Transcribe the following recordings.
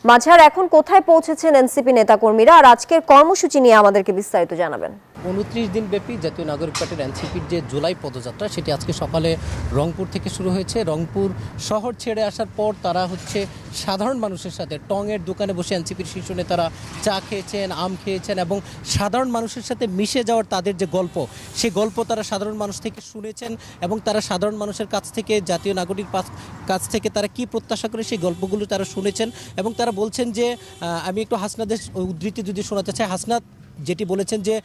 মাঝার এখন কোথায় পৌঁছেছেন এনসিপি নেতাকর্মীরা আর আজকের কর্মসূচি নিয়ে আমাদেরকে বিস্তারিত জানাবেন। 29 দিন ব্যাপী জাতীয় নাগরিক পার্টির এনসিপির যে জুলাই পদযাত্রা সেটি আজকে সকালে রংপুর থেকে শুরু হয়েছে। রংপুর শহর ছেড়ে আসার পর তারা সাধারণ মানুষের সাথে টঙের দোকানে বসে এনসিপির শীর্ষ নেতারা চা খেয়েছেন, আম খেয়েছেন এবং সাধারণ মানুষের সাথে মিশে যাওয়ার তাদের যে গল্প, সেই গল্প তারা সাধারণ মানুষ থেকে শুনেছেন এবং তারা সাধারণ মানুষের কাছ থেকে জাতীয় নাগরিক কাছ থেকে তারা কি প্রত্যাশা করে সেই গল্পগুলো তারা শুনেছেন এবং তারা বলছেন যে আমি একটু হাসনাদের উদ্ধৃতি যদি শোনাতে চাই। হাসনাত যেটি বলেছেন যে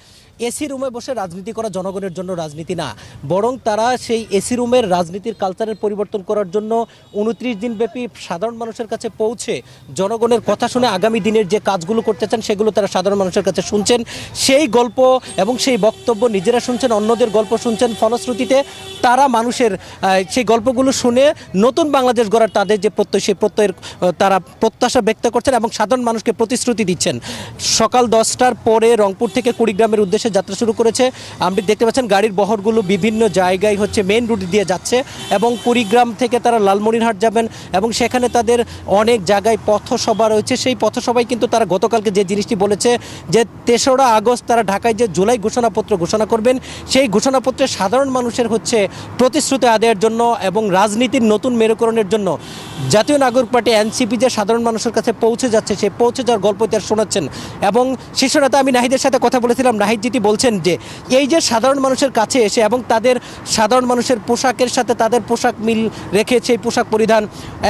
এসি রুমে বসে রাজনীতি করা জনগণের জন্য রাজনীতি না, বরং তারা সেই এসি রুমের রাজনীতির কালচারের পরিবর্তন করার জন্য 29 দিন ব্যাপী সাধারণ মানুষের কাছে পৌঁছে জনগণের কথা শুনে আগামী দিনের যে কাজগুলো করতে চান সেগুলো তারা সাধারণ মানুষের কাছে শুনছেন। সেই গল্প এবং সেই বক্তব্য নিজেরা শুনছেন, অন্যদের গল্প শুনছেন। ফলশ্রুতিতে তারা মানুষের সেই গল্পগুলো শুনে নতুন বাংলাদেশ গড়ার তাদের যে প্রত্যয়, সেই প্রত্যয়ের তারা প্রত্যাশা ব্যক্ত করছেন এবং সাধারণ মানুষকে প্রতিশ্রুতি দিচ্ছেন। সকাল 10টার পরে রংপুর থেকে কুড়িগ্রামের উদ্দেশ্যে যাত্রা শুরু করেছে। আপনি দেখতে পাচ্ছেন গাড়ির বহরগুলো বিভিন্ন জায়গায় মেইন রুট দিয়ে যাচ্ছে এবং কুড়িগ্রাম থেকে তারা লালমনিরহাট যাবেন এবং সেখানে তাদের অনেক জায়গায় পথসভা রয়েছে। সেই পথসভায় কিন্তু তারা গতকালকে যে জিনিসটি বলেছে যে 3রা আগস্ট তারা ঢাকায় যে জুলাই ঘোষণাপত্র ঘোষণা করবেন, সেই ঘোষণাপত্রে সাধারণ মানুষের প্রতিশ্রুতি আদায়ের জন্য এবং রাজনীতির নতুন মেরুকরণের জন্য জাতীয় নাগরিক পার্টি এনসিপি যে সাধারণ মানুষের কাছে পৌঁছে যাচ্ছে, সেই পৌঁছে যাওয়ার গল্প তারা শোনাচ্ছেন। এবং শীর্ষ নেতা আমি নাহিদের সাথে কথা বলেছিলাম, নাহিদ যেটি বলছেন যে এই যে সাধারণ মানুষের কাছে এসে এবং তাদের সাধারণ মানুষের পোশাকের সাথে তাদের পোশাক মিল রেখে সেই পোশাক পরিধান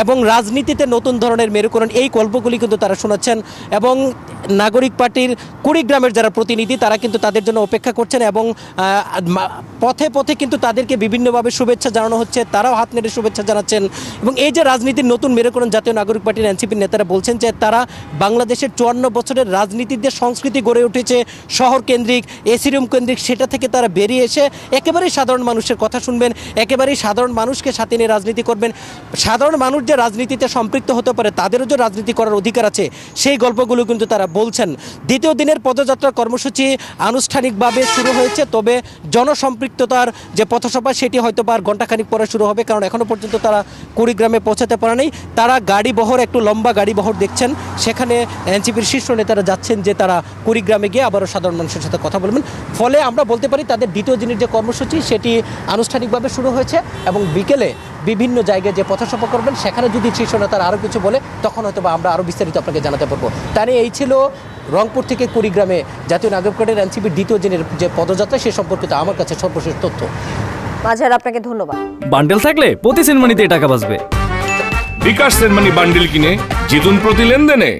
এবং রাজনীতিতে নতুন ধরনের মেরুকরণ, এই গল্পগুলি কিন্তু তারা শোনাচ্ছেন এবং নাগরিক পার্টির কুড়িগ্রামের যারা প্রতিনিধি তারা কিন্তু তাদের জন্য অপেক্ষা করছেন এবং পথে পথে কিন্তু তাদেরকে বিভিন্নভাবে শুভেচ্ছা জানানো হচ্ছে, তারাও হাত নেড়ে শুভেচ্ছা জানাচ্ছেন। এবং এই যে রাজনীতির নতুন মেরুকরণ, জাতীয় নাগরিক পার্টির এনসিপির নেতারা বলছেন যে তারা বাংলাদেশের 54 বছরের রাজনীতির যে সংস্কৃতি গড়ে উঠেছে শহর কেন্দ্রিক, এসি রুম কেন্দ্রিক, সেটা থেকে তারা বেরিয়ে এসে একেবারেই সাধারণ মানুষের কথা শুনবেন, একেবারেই সাধারণ মানুষকে সাথে নিয়ে রাজনীতি করবেন। সাধারণ মানুষ যে রাজনীতিতে সম্পৃক্ত হতে পারে, তাদেরও যে রাজনীতি করার অধিকার আছে, সেই গল্পগুলো কিন্তু তারা বলছেন। দ্বিতীয় দিনের পদযাত্রা কর্মসূচি আনুষ্ঠানিকভাবে শুরু হয়েছে, তবে জনসম্পৃক্ততার যে পথসভা সেটি হয়তো আর ঘণ্টাখানিক পরে শুরু হবে, কারণ এখনও পর্যন্ত তারা কুড়িগ্রামে পৌঁছাতে পারে নাই। তারা গাড়ি বহর, একটু লম্বা গাড়ি বহর দেখছেন, সেখানে এনসিপির শীর্ষ নেতারা যাচ্ছেন যে তারা কুড়িগ্রামে গিয়ে আবারও সাধারণ মানুষের সাথে কথা বলবেন। ফলে আমরা বলতে পারি তাদের দ্বিতীয় দিনের যে কর্মসূচি সেটি আনুষ্ঠানিকভাবে শুরু হয়েছে এবং বিকেলে বিভিন্ন জায়গায় যে পথসভা করবেন সেখানে যদি শীর্ষ নেতারা আরও কিছু বলে তখন হয়তো আমরা আরও বিস্তারিত আপনাকে জানাতে পারবো। তাই এই ছিল রংপুর থেকে কুড়িগ্রামে জাতীয় নাগরিক পার্টির এনসিপির দ্বিতীয় দিনের যে পদযাত্রা সে সম্পর্কিত আমার কাছে সর্বশেষ তথ্য। মাঝার আপনাকে ধন্যবাদ। বান্ডেল থাকলে প্রতি সেনমানিতে টাকা বাঁচবে। বিকাশ সেনমানি বান্ডেল কিনে জিতুন প্রতি লেনদেনে।